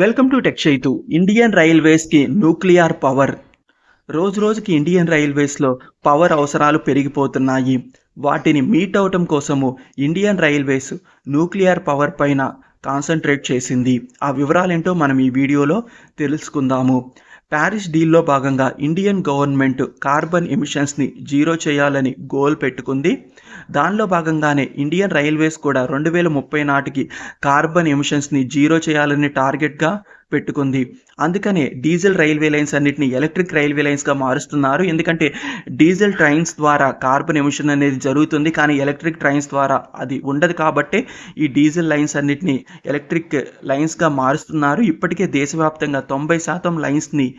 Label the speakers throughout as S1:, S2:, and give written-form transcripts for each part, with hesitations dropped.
S1: Welcome to tech Chaitu. Indian రైల్వేస్కి nuclear power. రోజు రోజుకి ఇండియన్ రైల్వేస్లో పవర్ అవసరాలు పెరిగిపోతున్నాయి. వాటిని మీట్ అవటం కోసము ఇండియన్ రైల్వేస్ న్యూక్లియర్ పవర్ పైన కాన్సన్ట్రేట్ చేసింది. ఆ వివరాలేంటో మనం ఈ వీడియోలో తెలుసుకుందాము. ప్యారిస్ డీల్లో భాగంగా ఇండియన్ గవర్నమెంట్ కార్బన్ ఎమిషన్స్ని జీరో చేయాలని గోల్ పెట్టుకుంది. దానిలో భాగంగానే ఇండియన్ రైల్వేస్ కూడా 2030 నాటికి కార్బన్ ఎమిషన్స్ని జీరో చేయాలని టార్గెట్గా పెట్టుకుంది. అందుకనే డీజిల్ రైల్వే లైన్స్ అన్నిటిని ఎలక్ట్రిక్ రైల్వే లైన్స్గా మారుస్తున్నారు. ఎందుకంటే డీజిల్ ట్రైన్స్ ద్వారా కార్బన్ ఎమిషన్ అనేది జరుగుతుంది, కానీ ఎలక్ట్రిక్ ట్రైన్స్ ద్వారా అది ఉండదు. కాబట్టి ఈ డీజిల్ లైన్స్ అన్నిటిని ఎలక్ట్రిక్ లైన్స్గా మారుస్తున్నారు. ఇప్పటికే దేశవ్యాప్తంగా 90% లైన్స్ని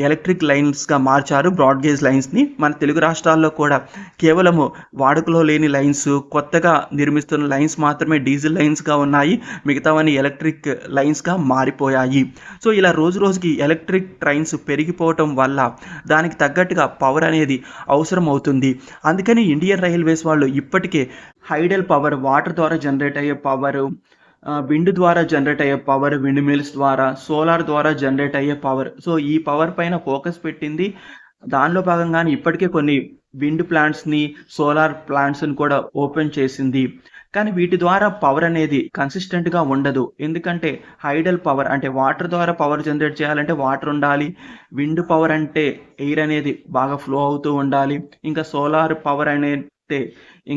S1: ఎలక్ట్రిక్ లైన్స్గా మార్చారు, బ్రాడ్ గేజ్ లైన్స్ని. మన తెలుగు రాష్ట్రాల్లో కూడా కేవలము వాడుకలో లేని లైన్స్, కొత్తగా నిర్మిస్తున్న లైన్స్ మాత్రమే డీజిల్ లైన్స్గా ఉన్నాయి. మిగతావన్నీ ఎలక్ట్రిక్ లైన్స్గా మారిపోయాయి. సో ఇలా రోజు రోజుకి ఎలక్ట్రిక్ ట్రైన్స్ పెరిగిపోవటం వల్ల దానికి తగ్గట్టుగా పవర్ అనేది అవసరం అవుతుంది. అందుకని ఇండియన్ రైల్వేస్ వాళ్ళు ఇప్పటికే హైడల్ పవర్, వాటర్ ద్వారా జనరేట్ అయ్యే పవరు, విండ్ ద్వారా జనరేట్ అయ్యే పవర్, విండ్ మిల్స్ ద్వారా, సోలార్ ద్వారా జనరేట్ అయ్యే పవర్, సో ఈ పవర్ పైన ఫోకస్ పెట్టింది. దానిలో భాగంగానే ఇప్పటికే కొన్ని విండ్ ప్లాంట్స్ని, సోలార్ ప్లాంట్స్ని కూడా ఓపెన్ చేసింది. కానీ వీటి ద్వారా పవర్ అనేది కన్సిస్టెంట్గా ఉండదు. ఎందుకంటే హైడల్ పవర్ అంటే వాటర్ ద్వారా పవర్ జనరేట్ చేయాలంటే వాటర్ ఉండాలి. విండ్ పవర్ అంటే ఎయిర్ అనేది బాగా ఫ్లో అవుతూ ఉండాలి. ఇంకా సోలార్ పవర్ అనేది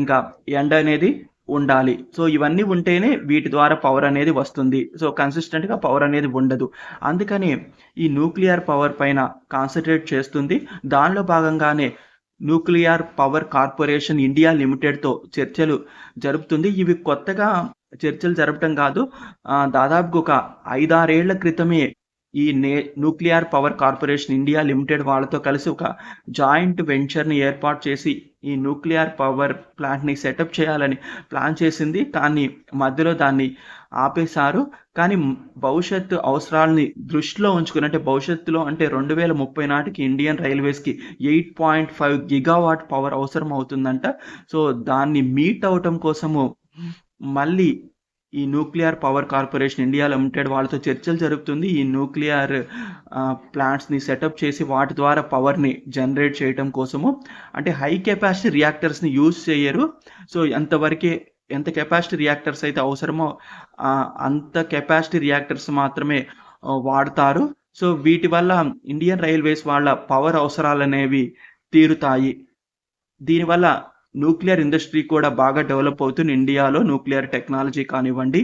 S1: ఇంకా ఎండ అనేది ఉండాలి. సో ఇవన్నీ ఉంటేనే వీటి ద్వారా పవర్ అనేది వస్తుంది. సో కన్సిస్టెంట్గా పవర్ అనేది ఉండదు. అందుకని ఈ న్యూక్లియర్ పవర్ పైన కాన్సన్ట్రేట్ చేస్తుంది. దానిలో భాగంగానే న్యూక్లియర్ పవర్ కార్పొరేషన్ ఇండియా లిమిటెడ్తో చర్చలు జరుపుతుంది. ఇవి కొత్తగా చర్చలు జరపటం కాదు, దాదాపుగా ఒక 5-6 ఏళ్ల క్రితమే ఈ nuclear power corporation India limited వాళ్ళతో కలిసి ఒక జాయింట్ వెంచర్ని ఏర్పాటు చేసి ఈ న్యూక్లియర్ పవర్ ప్లాంట్ని సెటప్ చేయాలని ప్లాన్ చేసింది. కానీ మధ్యలో దాన్ని ఆపేశారు. కానీ భవిష్యత్తు అవసరాలని దృష్టిలో ఉంచుకుని, అంటే భవిష్యత్తులో అంటే 2030 నాటికి ఇండియన్ రైల్వేస్కి 8.5 గిగావాట్ పవర్ అవసరం అవుతుందంట. సో దాన్ని మీట్ అవటం కోసము మళ్ళీ ఈ nuclear power corporation India limited వాళ్ళతో చర్చలు జరుపుతుంది. ఈ న్యూక్లియర్ ప్లాంట్స్ని సెటప్ చేసి వాటి ద్వారా పవర్ని జనరేట్ చేయడం కోసము. అంటే హై కెపాసిటీ రియాక్టర్స్ని యూజ్ చేయరు. సో ఎంత కెపాసిటీ రియాక్టర్స్ అయితే అవసరమో అంత కెపాసిటీ రియాక్టర్స్ మాత్రమే వాడతారు. సో వీటి వల్ల ఇండియన్ రైల్వేస్ వాళ్ళ పవర్ అవసరాలు అనేవి తీరుతాయి. దీనివల్ల న్యూక్లియర్ ఇండస్ట్రీ కూడా బాగా డెవలప్ అవుతుంది. ఇండియాలో న్యూక్లియర్ టెక్నాలజీ కానివ్వండి,